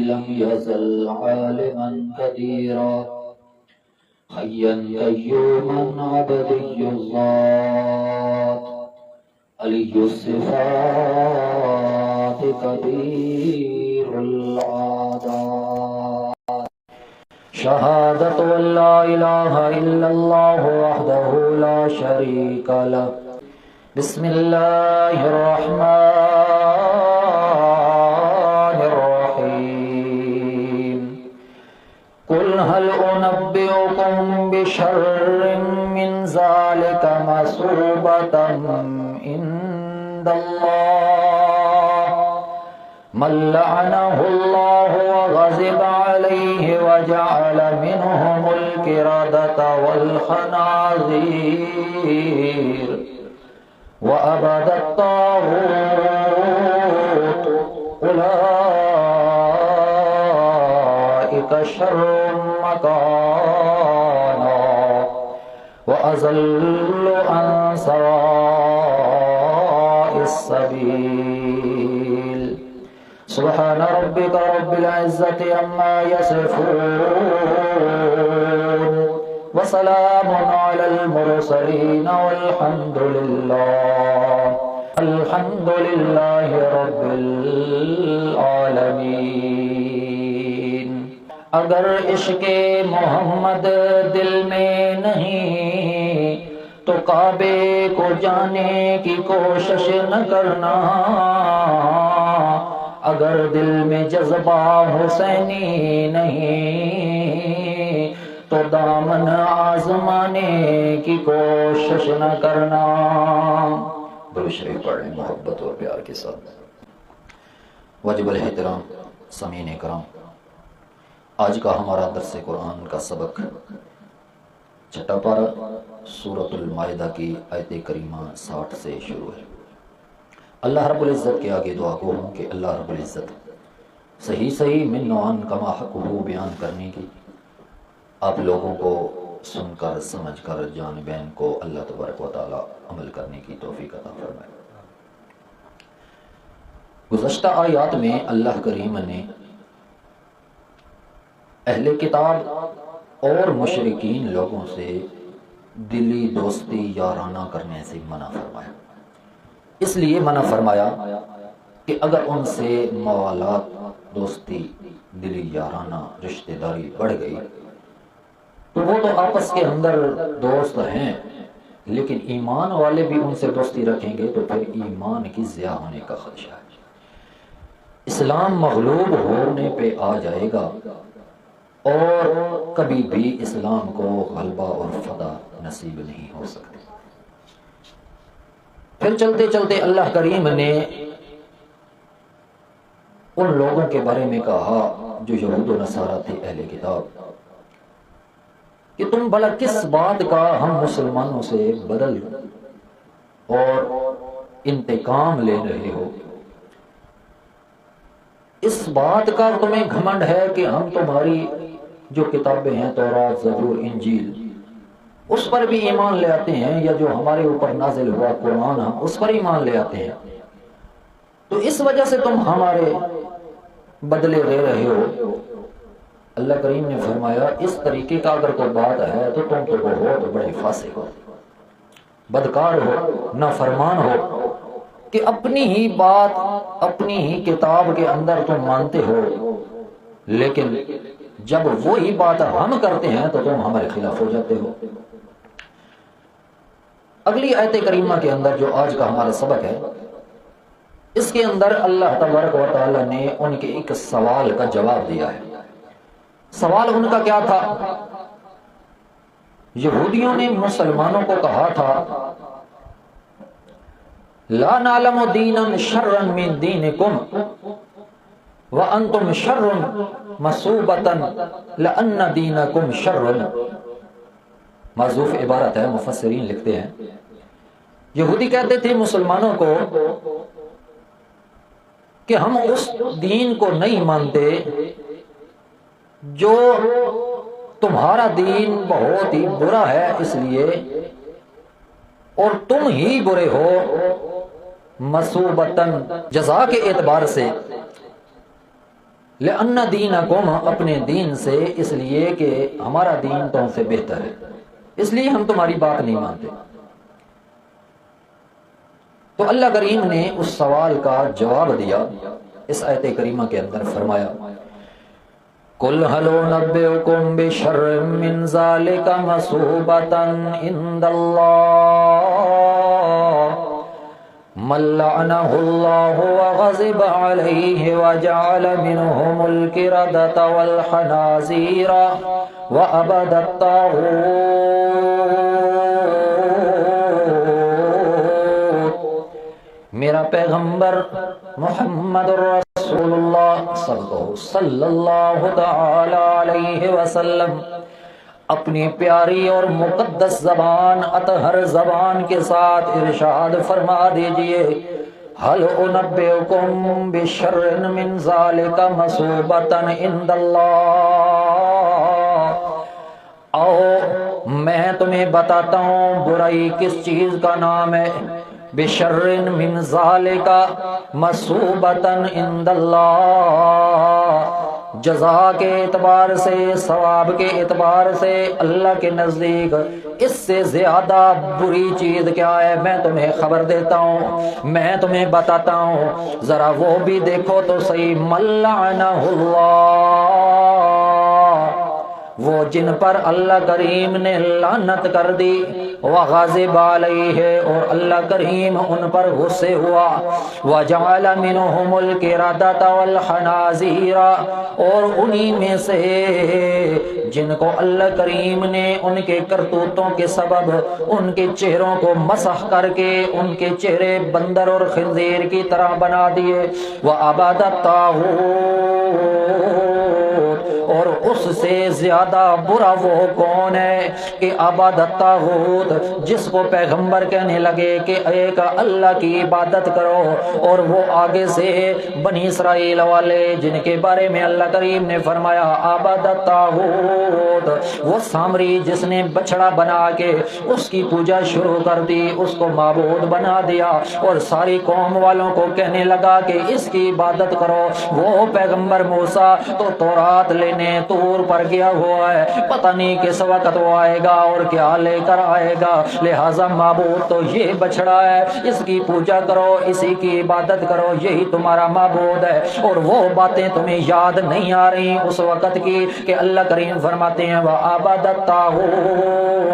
لم يزل عالما قديرا حيا قيوما عبدي الذات علي الصفات كبير العادات شهادة أن لا إله إلا الله وحده لا شريك له بسم الله الرحمن الرحيم قل هل أنبئكم بشر من ذلك مثوبة عند الله من لعنه الله وغضب عليه وجعل منهم القردة والخنازير وعبد الطاغوت أولئك شر مكانا وأضل عن سواء السبيل سبحان ربك رب العزة عما يصفون وسلام على المرسلين والحمد لله رب العالمین۔ اگر عشق محمد دل میں نہیں تو کعبے کو جانے کی کوشش نہ کرنا، اگر دل میں جذبہ حسینی نہیں تو دامن آزمانے کی کوشش نہ کرنا۔ درود شریف پڑھیں محبت اور پیار کے ساتھ۔ واجب الاحترام سامعین کرام، آج کا ہمارا درس قرآن کا سبق چھٹا پارہ سورۃ المائدہ کی آیت کریمہ 60 سے شروع ہے۔ اللہ رب العزت کے آگے دعا کو ہوں کہ اللہ رب العزت صحیح من نوعاً کما حق ہو بیان کرنے کی آپ لوگوں کو سن کر سمجھ کر جان بین کو اللہ تبارک و تعالی عمل کرنے کی توفیق عطا فرمائے۔ گزشتہ آیات میں اللہ کریم نے اہل کتاب اور مشرکین لوگوں سے دلی دوستی یارانہ کرنے سے منع فرمایا۔ اس لیے منع فرمایا کہ اگر ان سے موالات، دوستی، دلی یارانہ، رشتہ داری بڑھ گئی تو وہ تو آپس کے اندر دوست ہیں، لیکن ایمان والے بھی ان سے دوستی رکھیں گے تو پھر ایمان کی ضیاع ہونے کا خدشہ ہے۔ اسلام مغلوب ہونے پہ آ جائے گا اور کبھی بھی اسلام کو غلبہ اور فتح نصیب نہیں ہو سکتی۔ پھر چلتے چلتے اللہ کریم نے ان لوگوں کے بارے میں کہا جو یہود و نصارہ تھے، اہل کتاب، کہ تم بھلا کس بات کا ہم مسلمانوں سے بدل اور انتقام لے رہے ہو؟ اس بات کا تمہیں گھمنڈ ہے کہ ہم تمہاری جو کتابیں ہیں تورات، زبور، انجیل، اس پر بھی ایمان لے آتے ہیں، یا جو ہمارے اوپر نازل ہوا قرآن ہم اس پر ایمان لے آتے ہیں، تو اس وجہ سے تم ہمارے بدلے لے رہے ہو۔ اللہ کریم نے فرمایا اس طریقے کا اگر کوئی بات ہے تو تم تو بہت بڑے فاسق ہو، بدکار ہو، نافرمان ہو کہ اپنی ہی بات اپنی ہی کتاب کے اندر تم مانتے ہو، لیکن جب وہی بات ہم کرتے ہیں تو تم ہمارے خلاف ہو جاتے ہو۔ اگلی آیت کریمہ کے اندر جو آج کا ہمارا سبق ہے، اس کے اندر اللہ تبارک و تعالی نے ان کے ایک سوال کا جواب دیا ہے۔ سوال ان کا کیا تھا؟ یہودیوں نے مسلمانوں کو کہا تھا لا نعلم دینا شرا من دینکم وانتم شر مصوبتا لان دینکم شر۔ معذوف عبارت ہے، مفسرین لکھتے ہیں یہودی کہتے تھے مسلمانوں کو کہ ہم اس دین کو نہیں مانتے جو تمہارا دین بہت ہی برا ہے اس لیے، اور تم ہی برے ہو مثوبتاً، جزا کے اعتبار سے، لأن دینکم، اپنے دین سے، اس لیے کہ ہمارا دین تم سے بہتر ہے، اس لیے ہم تمہاری بات نہیں مانتے۔ تو اللہ کریم نے اس سوال کا جواب دیا اس آیت کریمہ کے اندر، فرمایا قُلْ هَلْ أُنَبِّئُكُمْ بِشَرٍّ مِّن ذَلِكَ مَثُوبَةً عِندَ اللَّهِ مَن لَّعَنَهُ اللَّهُ وَغَضِبَ عَلَيْهِ وَجَعَلَ مِنْهُمُ الْقِرَدَةَ وَالْخَنَازِيرَ وَعَبَدَ الطَّاغُوتَ۔ میرا پیغمبر محمد رسول اللہ صلی اللہ تعالی علیہ وسلم اپنی پیاری اور مقدس زبان اطہر زبان کے ساتھ ارشاد فرما دیجئے، هل انبئکم بشر من ذلک مثوبۃ عند اللہ، آؤ میں تمہیں بتاتا ہوں برائی کس چیز کا نام ہے، بشر من ذالک مثوبۃ عند اللہ، جزا کے اعتبار سے، ثواب کے اعتبار سے اللہ کے نزدیک اس سے زیادہ بری چیز کیا ہے میں تمہیں خبر دیتا ہوں، میں تمہیں بتاتا ہوں، ذرا وہ بھی دیکھو تو صحیح، من لعنہ اللہ، وہ جن پر اللہ کریم نے لعنت کر دی، وغضب علیہ، اور اللہ کریم ان پر غصے ہوا، وجعل منہم القردۃ والخنازیر، اور انہی میں سے جن کو اللہ کریم نے ان کے کرتوتوں کے سبب ان کے چہروں کو مسح کر کے ان کے چہرے بندر اور خنزیر کی طرح بنا دیے، وعبد الطاغوت، اور اس سے زیادہ برا وہ کون ہے کہ عبادت الطاغوت، جس کو پیغمبر کہنے لگے کہ ایک اللہ کی عبادت کرو، اور وہ آگے سے بنی اسرائیل والے جن کے بارے میں اللہ کریم نے فرمایا عبادت الطاغوت، وہ سامری جس نے بچڑا بنا کے اس کی پوجا شروع کر دی، اس کو معبود بنا دیا، اور ساری قوم والوں کو کہنے لگا کہ اس کی عبادت کرو، وہ پیغمبر موسیٰ تو تورات لینے طور پر گیا ہوا ہے، پتہ نہیں کس وقت وہ آئے گا اور کیا لے کر آئے گا، لہذا معبود تو یہ بچڑا ہے، اس کی پوجا کرو، اسی کی عبادت کرو، یہی تمہارا معبود ہے۔ اور وہ باتیں تمہیں یاد نہیں آ رہی اس وقت کی کہ اللہ کریم فرماتے ہیں وعبد الطاغوت،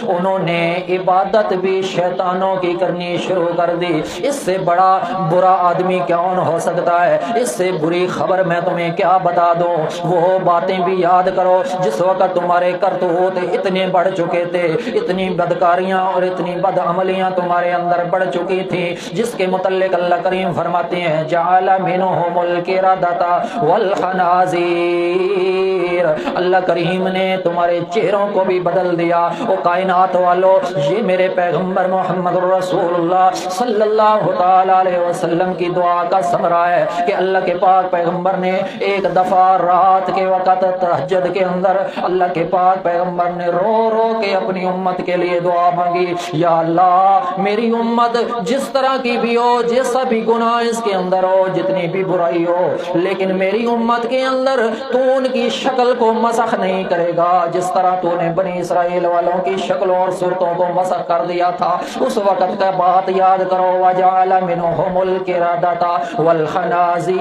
انہوں نے عبادت بھی شیطانوں کی کرنی شروع کر دی۔ اس سے بڑا برا آدمی کون ہو سکتا ہے؟ اس سے بری خبر میں تمہیں کیا بتا دوں؟ وہ باتیں بھی یاد کرو جس وقت تمہارے کرتوت اتنے بڑھ چکے تھے، اتنی بدکاریاں اور اتنی بد عملیاں تمہارے اندر بڑھ چکی تھی، جس کے متعلق اللہ کریم فرماتے ہیں جعل منہم القردۃ والخنازیر، اللہ کریم نے تمہارے چہروں کو بھی بدل دیا۔ او کائنات والو، یہ میرے پیغمبر محمد رسول اللہ صلی اللہ تعالی علیہ وسلم کی دعا کا ثمرہ ہے کہ اللہ کے پاک پیغمبر نے ایک دفعہ رات کے وقت تہجد کے اندر اللہ کے پاک پیغمبر نے رو رو کے اپنی امت کے لیے دعا مانگی، یا اللہ میری امت جس طرح کی بھی ہو، جیسا بھی گناہ اس کے اندر ہو، جتنی بھی برائی ہو، لیکن میری امت کے اندر تو ان کی شکل کو مسخ نہیں کرے گا جس طرح تو نے بنی اسرائیل والوں کی شکلوں اور صورتوں کو مسخ کر دیا تھا۔ اس وقت کا بات یاد کرو، وجعل منہم القردۃ والخنازیر،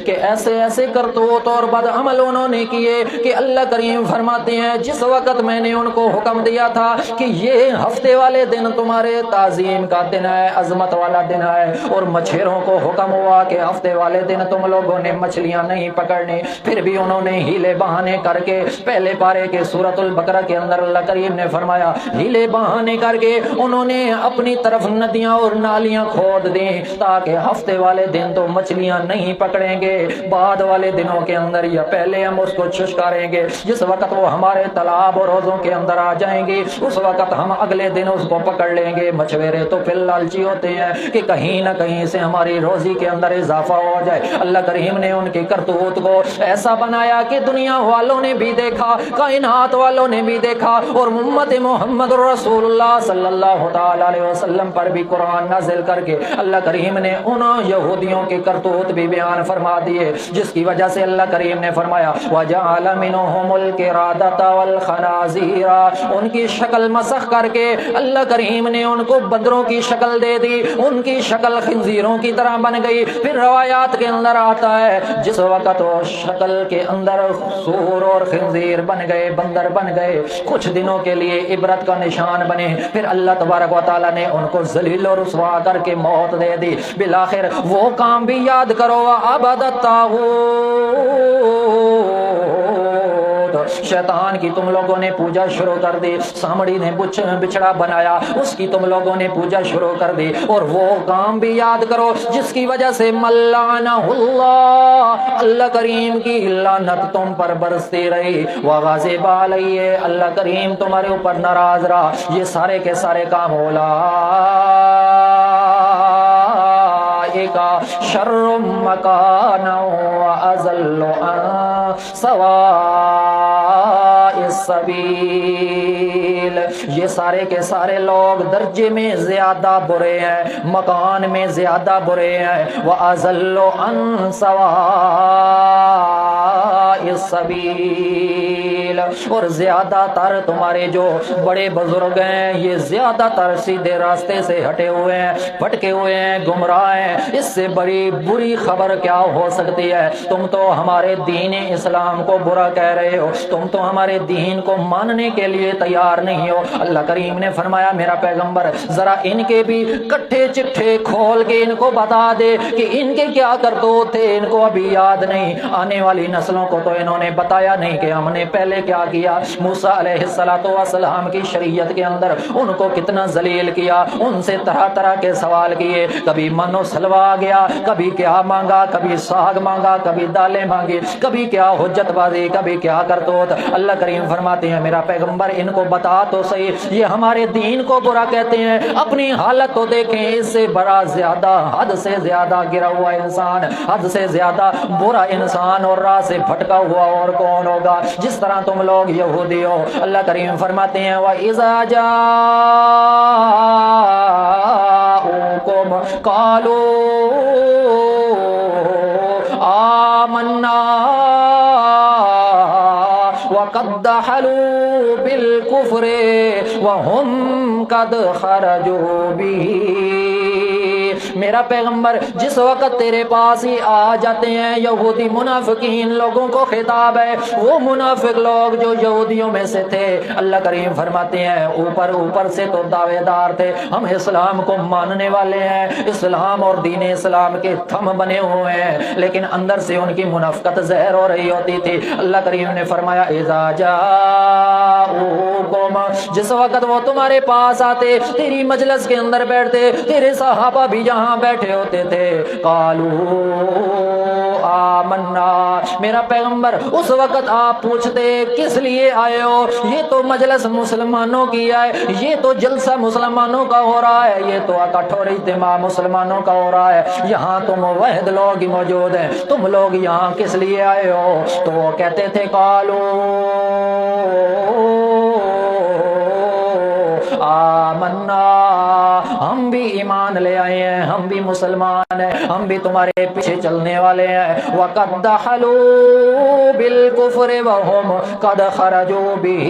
کہ ایسے ایسے کرتوت اور بد عمل انہوں نے کیے کہ اللہ کریم فرماتے ہیں جس وقت میں نے ان کو حکم دیا تھا کہ یہ ہفتے والے دن تمہارے تعظیم کا دن ہے، عظمت والا دن ہے، اور مچھیروں کو حکم ہوا کہ ہفتے والے دن تم لوگوں نے مچھلیاں نہیں پکڑنی، پھر بھی انہوں نے ہیلے بہانے کر کے پہلے پارے کے سورۃ البقرہ کے اندر اللہ کریم نے فرمایا ہیلے بہانے کر کے انہوں نے اپنی طرف ندیاں اور نالیاں کھود دیں تاکہ ہفتے والے دن تو مچھلیاں نہیں پکڑیں بنیں گے بعد والے دنوں کے اندر یا پہلے ہم اس کو چھشکاریں گے. جس وقت وہ ہمارے تالاب اور حوضوں کے اندر آ جائیں گے اس وقت ہم اگلے دن اس کو پکڑ لیں گے. مچھویرے تو پھر لالچی ہوتے ہیں کہ کہیں نہ کہیں سے ہماری روزی کے اندر اضافہ ہو جائے. اللہ کریم نے ان کی کرتوت کو ایسا بنایا کہ دنیا والوں نے بھی دیکھا, کائنات والوں نے بھی دیکھا, اور امت محمد رسول اللہ صلی اللہ تعالی علیہ وسلم پر بھی قرآن نازل کر کے اللہ کریم نے ان یہودیوں کے کرتوت بھی بیان فرما دیے, جس کی وجہ سے اللہ کریم نے فرمایا وَجَعَلَ مِنْهُمُ الْقِرَادَةَ وَالْخَنَازِيرَ, ان کی شکل مسخ کر کے اللہ کریم نے ان کو بندروں کی شکل دے دی, ان کی شکل خنزیروں کی طرح بن گئی. پھر روایات کے اندر آتا ہے جس وقت وہ شکل کے اندر سور اور خنزیر بن گئے, بندر بن گئے, کچھ دنوں کے لیے عبرت کا نشان بنے, پھر اللہ تبارک و تعالیٰ نے ان کو ذلیل اور رسوا کر کے موت دے دی. بالآخر وہ کام بھی یاد کرو, عبد الطاغوت, شیطان کی تم لوگوں نے پوجا شروع کر دی, سامڑی نے بچڑا بنایا اس کی تم لوگوں نے پوجا شروع کر دی, اور وہ کام بھی یاد کرو جس کی وجہ سے ملعنہ اللہ, اللہ کریم کی لعنت تم پر برستی رہی, وغضب علیہ, اللہ کریم تمہارے اوپر ناراض رہا. یہ سارے کے سارے کام شر مکانا واضل عن سواء السبیل, یہ سارے کے سارے لوگ درجے میں زیادہ برے ہیں, مکان میں زیادہ برے ہیں, واضل عن سواء السبیل, اور زیادہ تر تمہارے جو بڑے بزرگ ہیں یہ زیادہ تر سیدھے راستے سے ہٹے ہوئے ہیں, بھٹکے ہوئے ہیں, گمراہ ہیں. اس سے بڑی بری خبر کیا ہو سکتی ہے؟ تم تو ہمارے دین اسلام کو برا کہہ رہے ہو, تم تو ہمارے دین کو ماننے کے لیے تیار نہیں ہو. اللہ کریم نے فرمایا میرا پیغمبر ذرا ان کے بھی کٹھے چٹھے کھول کے ان کو بتا دے کہ ان کے کیا کرتوت تھے, ان کو ابھی یاد نہیں, آنے والی نسلوں کو تو انہوں نے بتایا نہیں کہ ہم نے پہلے کیا کیا. موسیٰ علیہ السلام کی شریعت کے اندر ان کو کتنا ذلیل کیا, ان سے طرح طرح کے سوال کیے, کبھی منو سلوا آ گیا, کبھی کیا مانگا, کبھی ساگ مانگا, کبھی دالیں مانگی, کبھی کیا حجت بازی, کبھی کیا کرتوت. اللہ کریم فرماتے ہیں میرا پیغمبر ان کو بتا تو صحیح, یہ ہمارے دین کو برا کہتے ہیں, اپنی حالت تو دیکھیں, اس سے بڑا زیادہ حد سے زیادہ گرا ہوا انسان, حد سے زیادہ برا انسان اور راہ سے بھٹکا ہوا اور کون ہوگا جس طرح تم لوگ یہودی ہو. اللہ کریم فرماتے ہیں وَإِذَا جَاءُوكُمْ قَالُوا آمنا وقد دخلوا بالكفر وهم قد خرجوا به. میرا پیغمبر جس وقت تیرے پاس ہی آ جاتے ہیں یہودی منافقین لوگوں کو خطاب ہے, وہ منافق لوگ جو یہودیوں میں سے تھے, اللہ کریم فرماتے ہیں اوپر سے تو دعوے دار تھے, ہم اسلام کو ماننے والے ہیں, اسلام اور دین اسلام کے تھم بنے ہوئے ہیں, لیکن اندر سے ان کی منافقت زہر ہو رہی ہوتی تھی. اللہ کریم نے فرمایا اذا جاءوکم, جس وقت وہ تمہارے پاس آتے, تیری مجلس کے اندر بیٹھتے, تیرے صحابہ بھی جہاں بیٹھے ہوتے تھے, قالوا آمنا, میرا پیغمبر اس وقت آپ پوچھتے کس لیے آئے ہو, یہ تو مجلس مسلمانوں کی ہے, یہ تو جلسہ مسلمانوں کا ہو رہا ہے, یہ تو کٹھور اجتماع مسلمانوں کا ہو رہا ہے, یہاں تم وحد لوگ موجود ہیں, تم لوگ یہاں کس لیے آئے ہو؟ تو وہ کہتے تھے قالوا آمنا, ہم بھی ایمان لے آئے ہیں, ہم بھی مسلمان ہیں, ہم بھی تمہارے پیچھے چلنے والے ہیں. وَقَدْ دَخَلُوا بِالْكُفْرِ وَهُمْ قَدْ خَرَجُوا بِهِ,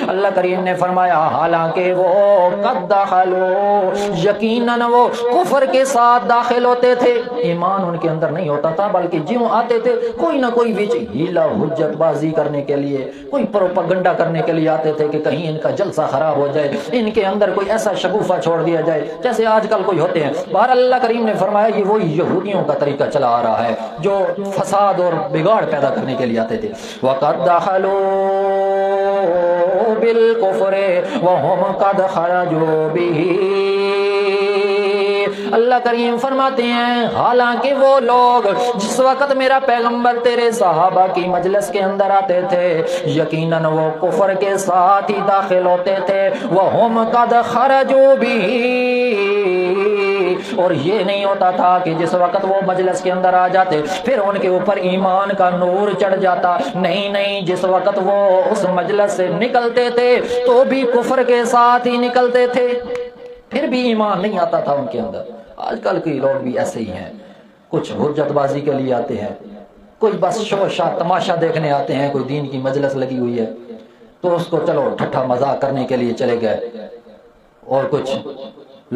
اللہ کریم نے فرمایا حالانکہ وہ قد دخلوا, یقیناً وہ کفر کے ساتھ داخل ہوتے تھے, ایمان ان کے اندر نہیں ہوتا تھا, بلکہ جیوں آتے تھے کوئی نہ کوئی بیچ ہیلا حجت بازی کرنے کے لیے, کوئی پروپگنڈا کرنے کے لیے آتے تھے کہ کہیں ان کا جلسہ خراب ہو جائے, ان کے اندر کوئی ایسا شگوفہ چھوڑ دیا جائے جیسے آج کل کوئی ہوتے ہیں. بہر اللہ کریم نے فرمایا یہ وہی یہودیوں کا طریقہ چلا آ رہا ہے جو فساد اور بگاڑ پیدا کرنے کے لیے آتے تھے. وَقَدْ دَخَلُوا بِالْكُفْرِ وَهُمْ قَدْ خَرَجُوا بِهِ, اللہ کریم فرماتے ہیں حالانکہ وہ لوگ جس وقت میرا پیغمبر تیرے صحابہ کی مجلس کے اندر آتے تھے یقیناً وہ کفر کے ساتھ ہی داخل ہوتے تھے وَهُمْ قَدْ خَرَجُوا بِهِ اور یہ نہیں ہوتا تھا کہ جس وقت وہ مجلس کے اندر آ جاتے پھر ان کے اوپر ایمان کا نور چڑھ جاتا، نہیں، جس وقت وہ اس مجلس سے نکلتے تھے تو بھی کفر کے ساتھ ہی نکلتے تھے، پھر بھی ایمان نہیں آتا تھا ان کے اندر۔ آج کل کے لوگ بھی ایسے ہی ہیں، کچھ حجت بازی کے لیے آتے ہیں، کوئی بس شوشہ تماشا دیکھنے آتے ہیں، کوئی دین کی مجلس لگی ہوئی ہے تو اس کو چلو ٹھٹھا مذاق کرنے کے لیے چلے گئے، اور کچھ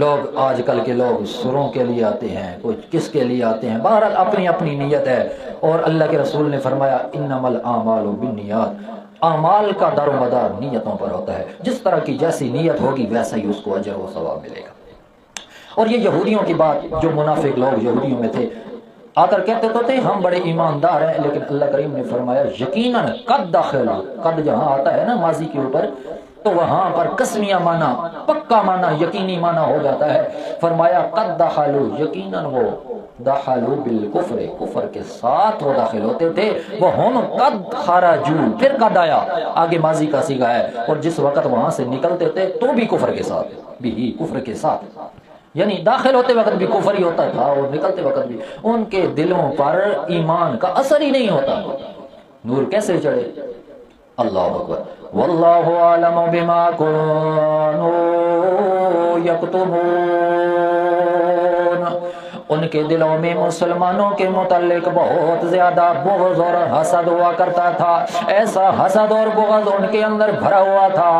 لوگ آج کل کے لوگ سروں کے لیے آتے ہیں، کچھ کس کے لیے آتے ہیں، بہرحال اپنی اپنی نیت ہے، اور اللہ کے رسول نے فرمایا انما الاعمال بالنیات، اعمال کا دار و مدار نیتوں پر ہوتا ہے، جس طرح کی جیسی نیت ہوگی ویسا ہی اس کو اجر و ثواب ملے گا۔ اور یہ یہودیوں کی بات، جو منافق لوگ یہودیوں میں تھے آ کر کہتے تو تھے ہم بڑے ایماندار ہیں، لیکن اللہ کریم نے فرمایا یقیناً قد داخلوا، قد جہاں آتا ہے نا ماضی کے اوپر تو وہاں پر قسمیہ معنی، پکا معنی، یقینی معنی ہو جاتا ہے۔ فرمایا قد دخلوا، یقیناً وہ دخلوا بالکفر، کفر کے ساتھ وہ داخل ہوتے تھے، وہم قد خرجوا، پھر قد آیا آگے ماضی کا صیغہ ہے، اور جس وقت وہاں سے نکلتے تھے تو بھی کفر کے ساتھ، بھی کفر کے ساتھ، یعنی داخل ہوتے وقت بھی کفر ہی ہوتا تھا اور نکلتے وقت بھی، ان کے دلوں پر ایمان کا اثر ہی نہیں ہوتا، نور کیسے چڑھے؟ اللہ اکبر۔ واللہ اعلم بما كانوا یکتمون، ان کے دلوں میں مسلمانوں کے متعلق بہت زیادہ بغض اور حسد ہوا کرتا تھا، ایسا حسد اور بغض ان کے اندر بھرا ہوا تھا،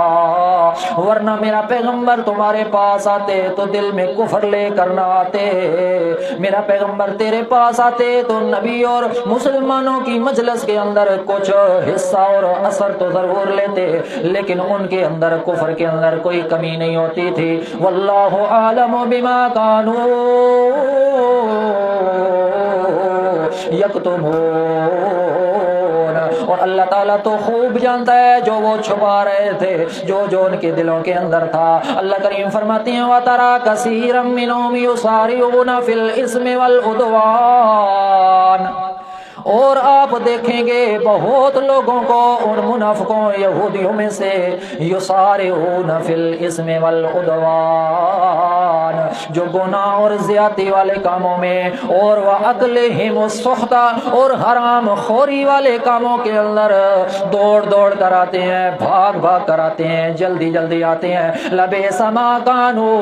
ورنہ میرا پیغمبر تمہارے پاس آتے تو دل میں کفر لے کر نہ آتے، میرا پیغمبر تیرے پاس آتے تو نبی اور مسلمانوں کی مجلس کے اندر کچھ حصہ اور اثر تو ضرور لیتے، لیکن ان کے اندر کفر کے اندر کوئی کمی نہیں ہوتی تھی۔ واللہ اعلم بما كانوا یکتمون، اور اللہ تعالیٰ تو خوب جانتا ہے جو وہ چھپا رہے تھے، جو ان کے دلوں کے اندر تھا۔ اللہ کریم فرماتے ہیں وَتَرَى كَثِيرًا مِّنْهُمْ يُسَارِعُونَ فِي الْإِثْمِ وَالْعُدْوَانِ، اور آپ دیکھیں گے بہت لوگوں کو ان منافقوں یہودیوں میں سے یسارعون فی الاسم والعدوان، جو گناہ اور زیادتی والے کاموں میں، اور واکلہم السحت، اور حرام خوری والے کاموں کے اندر دوڑ کر آتے ہیں، بھاگ کر آتے ہیں، جلدی آتے ہیں۔ لبئس ما کانوا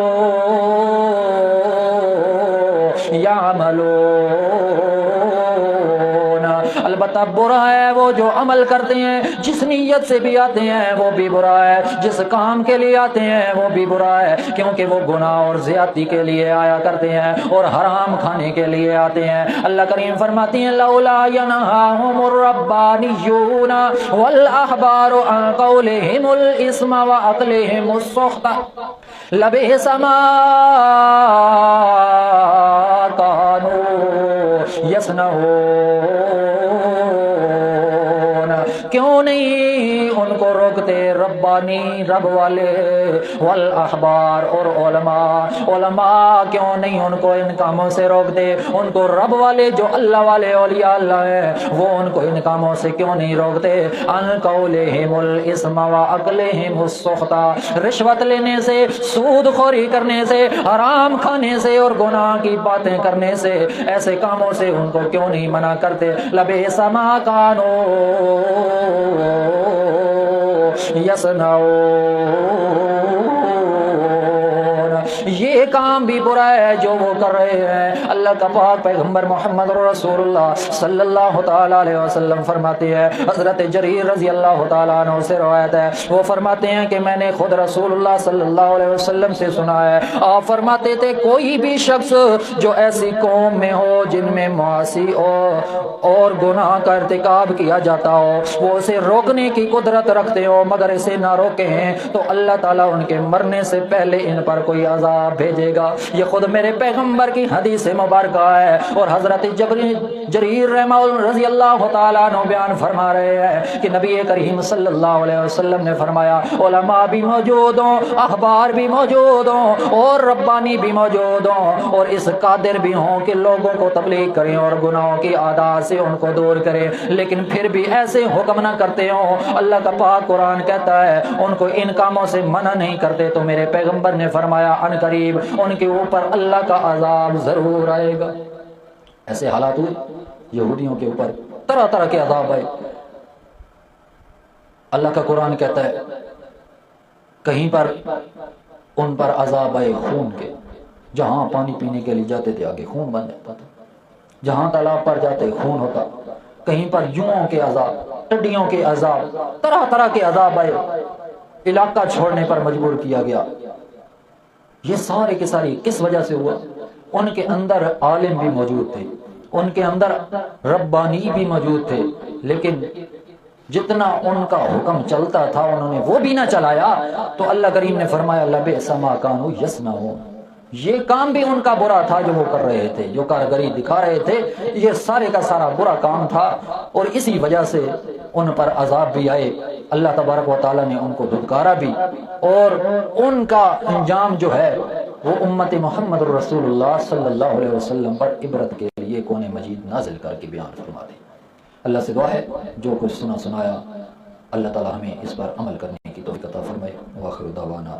یعملون، البتہ برا ہے وہ جو عمل کرتے ہیں، جس نیت سے بھی آتے ہیں وہ بھی برا ہے، جس کام کے لیے آتے ہیں وہ بھی برا ہے، کیونکہ وہ گناہ اور زیادتی کے لیے آیا کرتے ہیں اور حرام کھانے کے لیے آتے ہیں۔ اللہ کریم فرماتی ہیں لولا ینہاہم الربانیون والاحبار عن قولہم الاسم واکلہم السحت لبئس ما كانوا یصنعون، کیوں نہیں ان کو روکتے ربانی، رب والے، والاحبار، اور علماء کیوں نہیں ان کو ان کاموں سے روکتے، ان کو رب والے جو اللہ والے اولیاء اللہ ہیں وہ ان کو ان کاموں سے کیوں نہیں روکتے؟ ان قولہم الاسم واکلہم السحت، رشوت لینے سے، سود خوری کرنے سے، حرام کھانے سے اور گناہ کی باتیں کرنے سے، ایسے کاموں سے ان کو کیوں نہیں منع کرتے؟ لبئس ما كانوا یصنعون، یہ کام بھی برا ہے جو وہ کر رہے ہیں۔ اللہ کا پاک پیغمبر محمد رسول اللہ صلی اللہ تعالی علیہ وسلم فرماتے ہیں، حضرت جریر رضی اللہ تعالیٰ عنہ سے روایت ہے، وہ فرماتے ہیں کہ میں نے خود رسول اللہ صلی اللہ علیہ وسلم سے سنا ہے، آپ فرماتے تھے کوئی بھی شخص جو ایسی قوم میں ہو جن میں معاصی اور گناہ کا ارتکاب کیا جاتا ہو، وہ اسے روکنے کی قدرت رکھتے ہو مگر اسے نہ روکیں تو اللہ تعالیٰ ان کے مرنے سے پہلے ان پر کوئی عذاب بھیج بھیجے گا۔ یہ خود میرے پیغمبر کی حدیث مبارکہ ہے، اور حضرت جریر رضی اللہ تعالیٰ عنہ بیان فرما رہے ہیں کہ نبی کریم صلی اللہ علیہ وسلم نے فرمایا علماء بھی موجود ہوں، احبار بھی موجود ہوں، اور ربانی بھی موجود ہوں، اور اس قادر بھی ہوں کہ لوگوں کو تبلیغ کریں اور گناہوں کی عادات سے ان کو دور کریں، لیکن پھر بھی ایسے حکم نہ کرتے ہوں۔ اللہ کا پاک قرآن کہتا ہے ان کو ان کاموں سے منع نہیں کرتے، تو میرے پیغمبر نے فرمایا ان قریب ان کے اوپر اللہ کا عذاب ضرور آئے گا۔ ایسے حالات ہوئے یہودیوں کے اوپر، طرح طرح کے عذاب آئے۔ اللہ کا قرآن کہتا ہے کہیں پر ان پر عذاب آئے خون کے، جہاں پانی پینے کے لیے جاتے تھے آگے خون بن جاتا تھا، جہاں تالاب پر جاتے خون ہوتا، کہیں پر جوؤں کے عذاب، ٹڈیوں کے عذاب، طرح طرح کے عذاب آئے، علاقہ چھوڑنے پر مجبور کیا گیا۔ یہ سارے کے سارے کس وجہ سے ہوا؟ ان کے اندر عالم بھی موجود تھے، ان کے اندر ربانی بھی موجود تھے، لیکن جتنا ان کا حکم چلتا تھا انہوں نے وہ بھی نہ چلایا، تو اللہ کریم نے فرمایا لبئس ما کانوا یصنعون، یہ کام بھی ان کا برا تھا جو وہ کر رہے تھے، جو کارگری دکھا رہے تھے، یہ سارے کا سارا برا کام تھا، اور اسی وجہ سے ان پر عذاب بھی آئے۔ اللہ تبارک و تعالیٰ نے ان کو دھتکارا بھی، اور ان کا انجام جو ہے وہ امت محمد رسول اللہ صلی اللہ علیہ وسلم پر عبرت کے لیے قرآن مجید نازل کر کے بیان فرما دے۔ اللہ سے دعا ہے جو کچھ سنایا اللہ تعالیٰ ہمیں اس پر عمل کرنے کی توفیق عطا فرمائے۔ وآخر دعوانا